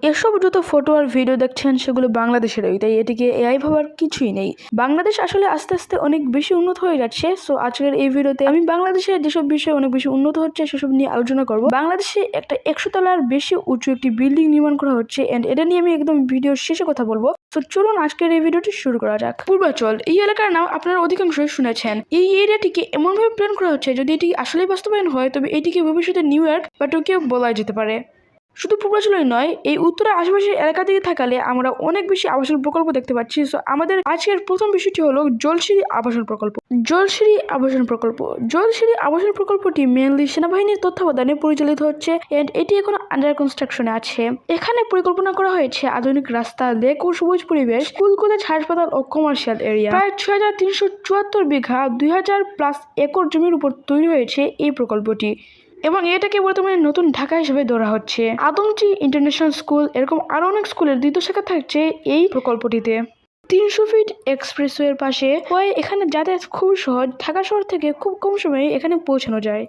এসব যত ফটো আর ভিডিও দেখছেন সেগুলো বাংলাদেশেরই, তাই এটিকে এআই ভাবার কিছুই নেই। বাংলাদেশ আসলে আস্তে আস্তে অনেক বেশি উন্নত হয়ে যাচ্ছে। সো আজকের এই ভিডিওতে আমি বাংলাদেশের যেসব বিষয় অনেক বেশি উন্নত হচ্ছে সেসব নিয়ে আলোচনা করব। বাংলাদেশে একটা 100 তলার বেশি উঁচু একটি বিল্ডিং নির্মাণ করা হচ্ছে, এন্ড এটা নিয়ে আমি একদম ভিডিওর শেষে কথা বলবো। তো চলুন আজকের এই ভিডিওটি শুরু করা যাক। পূর্বাচল এই এলাকার নাম আপনারা অধিকাংশই শুনেছেন। এই এরিয়াটিকে এমনভাবে প্ল্যান করা হচ্ছে, যদি এটি আসলে বাস্তবায়ন হয় তবে এটিকে ভবিষ্যতে নিউ ইয়র্ক বা টোকিও বলা যেতে পারে। শুধু পূর্বাচলই নয়, এই উত্তরের আশেপাশের এলাকা দিয়ে থাকালে আমরা অনেক বেশি আবাসন প্রকল্প দেখতে পাচ্ছি। সো আমাদের আজকের প্রথম বিষয়টি হলো জলসিঁড়ি আবাসন প্রকল্প। জলসিঁড়ি আবাসন প্রকল্প জলসিঁড়ি আবাসন প্রকল্পটি মেনলি সেনাবাহিনীর তত্ত্বাবধানে পরিচালিত হচ্ছে, এন্ড এটি এখন আন্ডার কনস্ট্রাকশনে আছে। এখানে পরিকল্পনা করা হয়েছে আধুনিক রাস্তা, লেক ও সবুজ পরিবেশ, স্কুল, কলেজ, হাসপাতাল ও কমার্শিয়াল এরিয়া। প্রায় 6374 বিঘা 2000+ একর জমির উপর তৈরি হয়েছে এই প্রকল্পটি, এবং এটাকে বর্তমানে নতুন ঢাকা হিসেবে ধরা হচ্ছে। আদমজি ইন্টারন্যাশনাল স্কুল এরকম আরো অনেক স্কুলের দ্বিতীয় শাখা থাকছে এই প্রকল্পটিতে। 300 ফিট এক্সপ্রেসওয়ের পাশে হয়ে এখানে যাতায়াত খুব সহজ। ঢাকা শহর থেকে খুব কম সময়ে এখানে পৌঁছানো যায়।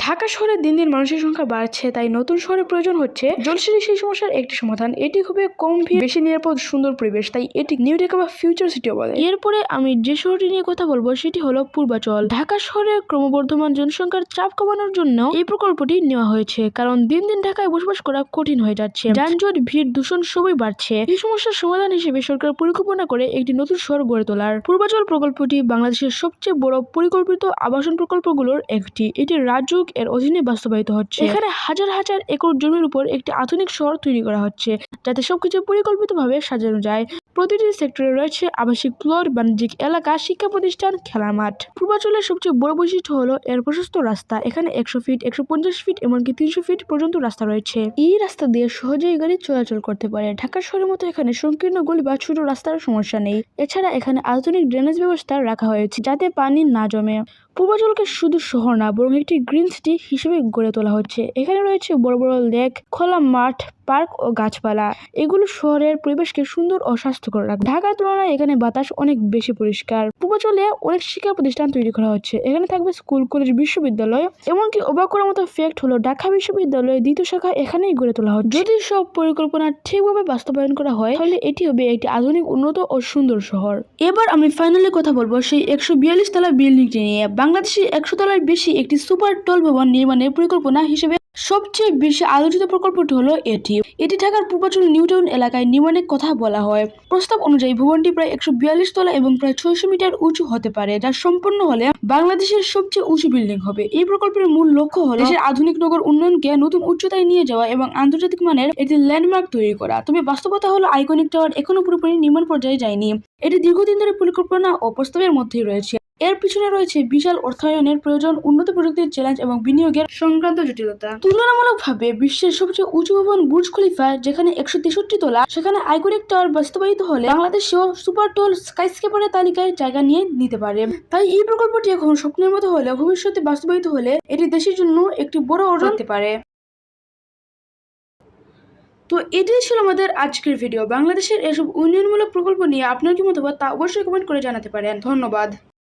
ঢাকা শহরে দিন দিন মানুষের সংখ্যা বাড়ছে, তাই নতুন শহরের প্রয়োজন হচ্ছে। জলসিঁড়ি সেই সমস্যার একটি সমাধান। এটি খুবই কম ভিড়, বেশি নিরাপদ, সুন্দর পরিবেশ, তাই এটি নিউ ঢাকা বা ফিউচার সিটিও বলে। এরপরে আমি যে শহরটি নিয়ে কথা বলবো সেটি হলো পূর্বাচল। ঢাকা শহরে ক্রমবর্ধমান জনসংখ্যার চাপ কমানোর জন্য এই প্রকল্পটি নেওয়া হয়েছে, কারণ দিন দিন ঢাকায় বসবাস করা কঠিন হয়ে যাচ্ছে। যানজট, ভিড়, দূষণ সবই বাড়ছে। এই সমস্যার সমাধান হিসেবে সরকার পরিকল্পনা করে একটি নতুন শহর গড়ে তোলার। পূর্বাচল প্রকল্পটি বাংলাদেশের সবচেয়ে বড় পরিকল্পিত আবাসন প্রকল্পগুলোর একটি। এটি রাজউক এর অধীনে বাস্তবায়িত হচ্ছে। এখানে হাজার হাজার একর জমির উপর একটি আধুনিক শহর তৈরি করা হচ্ছে, যাতে সবকিছু পরিকল্পিতভাবে সাজানো যায়। প্রতিটি সেক্টরে রয়েছে আবাসিক প্লট, বাণিজ্যিক এলাকা, শিক্ষা প্রতিষ্ঠান, খেলার মাঠ। পূর্বাচলের সবচেয়ে বড় বৈশিষ্ট্য হলো এর প্রশস্ত রাস্তা। এখানে 100 ফিট, 150 ফিট, এমনকি 300 ফিট পর্যন্ত রাস্তা রয়েছে। এই রাস্তা দিয়ে সহজেই গাড়ি চলাচল করতে পারে। ঢাকা শহরের মতো এখানে সংকীর্ণ গলি বা ছোট রাস্তার সমস্যা নেই। এছাড়া এখানে আধুনিক ড্রেনেজ ব্যবস্থা রাখা হয়েছে, যাতে পানি না জমে। পূর্বাচলকে শুধু শহর না, বরং একটি গ্রিন সিটি হিসেবে গড়ে তোলা হচ্ছে। এখানে রয়েছে বড় বড় লেক, খোলা মাঠ, পার্ক ও গাছপালা। এগুলো শহরের পরিবেশকে সুন্দর ও স্বাস্থ্যকর রাখে। ঢাকার তুলনায় এখানে বাতাস অনেক বেশি পরিষ্কার। পূর্বাচলে অনেক শিক্ষা প্রতিষ্ঠান তৈরি করা হচ্ছে। এখানে থাকবে স্কুল, কলেজ, বিশ্ববিদ্যালয়। এমনকি অবাক করার মতো ফ্যাক্ট হলো ঢাকা বিশ্ববিদ্যালয়ের দ্বিতীয় শাখা এখানেই গড়ে তোলা হচ্ছে। যদি সব পরিকল্পনা ঠিকভাবে বাস্তবায়ন করা হয় তাহলে এটি হবে একটি আধুনিক, উন্নত ও সুন্দর শহর। এবার আমি ফাইনালি কথা বলবো সেই 142 তলা বিল্ডিংটি নিয়ে। বাংলাদেশে 100 তলার বেশি একটি সুপার টল ভবন নির্মাণের পরিকল্পনা হিসেবে সবচেয়ে বেশি আলোচিত প্রকল্পটি হলো এটি ঢাকার পূর্বাচল নিউ টাউন এলাকায় নির্মাণের কথা বলা হয়। প্রস্তাব অনুযায়ী ভবনটি প্রায় 142 তলা এবং প্রায় 600 মিটার উঁচু হতে পারে, যা সম্পন্ন হলে বাংলাদেশের সবচেয়ে উঁচু বিল্ডিং হবে। এই প্রকল্পের মূল লক্ষ্য হলো দেশের আধুনিক নগর উন্নয়নকে নতুন উচ্চতায় নিয়ে যাওয়া এবং আন্তর্জাতিক মানের একটি ল্যান্ডমার্ক তৈরি করা। তবে বাস্তবতা হলো আইকনিক টাওয়ার এখনো পুরোপুরি নির্মাণ পর্যায়ে যায়নি। এটি দীর্ঘদিন ধরে পরিকল্পনা ও প্রস্তাবের মধ্যেই রয়েছে। এর পিছনে রয়েছে বিশাল অর্থায়নের প্রয়োজন, উন্নত প্রযুক্তির চ্যালেঞ্জ এবং বিনিয়োগের সংক্রান্ত জটিলতা। তুলনামূলকভাবে বিশ্বের সবচেয়ে উঁচু ভবন বুর্জ খলিফা, যেখানে 163 তলা, সেখানে আইকনিক টাওয়ার বাস্তবায়িত হলে বাংলাদেশেও সুপার টল স্কাইস্কেপারের তালিকায় জায়গা নিতে পারে। তাই এই প্রকল্পটি এখন স্বপ্নের মতো হলে ভবিষ্যতে বাস্তবায়িত হলে এটি দেশের জন্য একটি বড় অর্জন হতে পারে। তো এটাই ছিল আমাদের আজকের ভিডিও। বাংলাদেশের এসব উন্নয়নমূলক প্রকল্প নিয়ে আপনার কি মতামত তা অবশ্যই কমেন্ট করে জানাতে পারেন। ধন্যবাদ।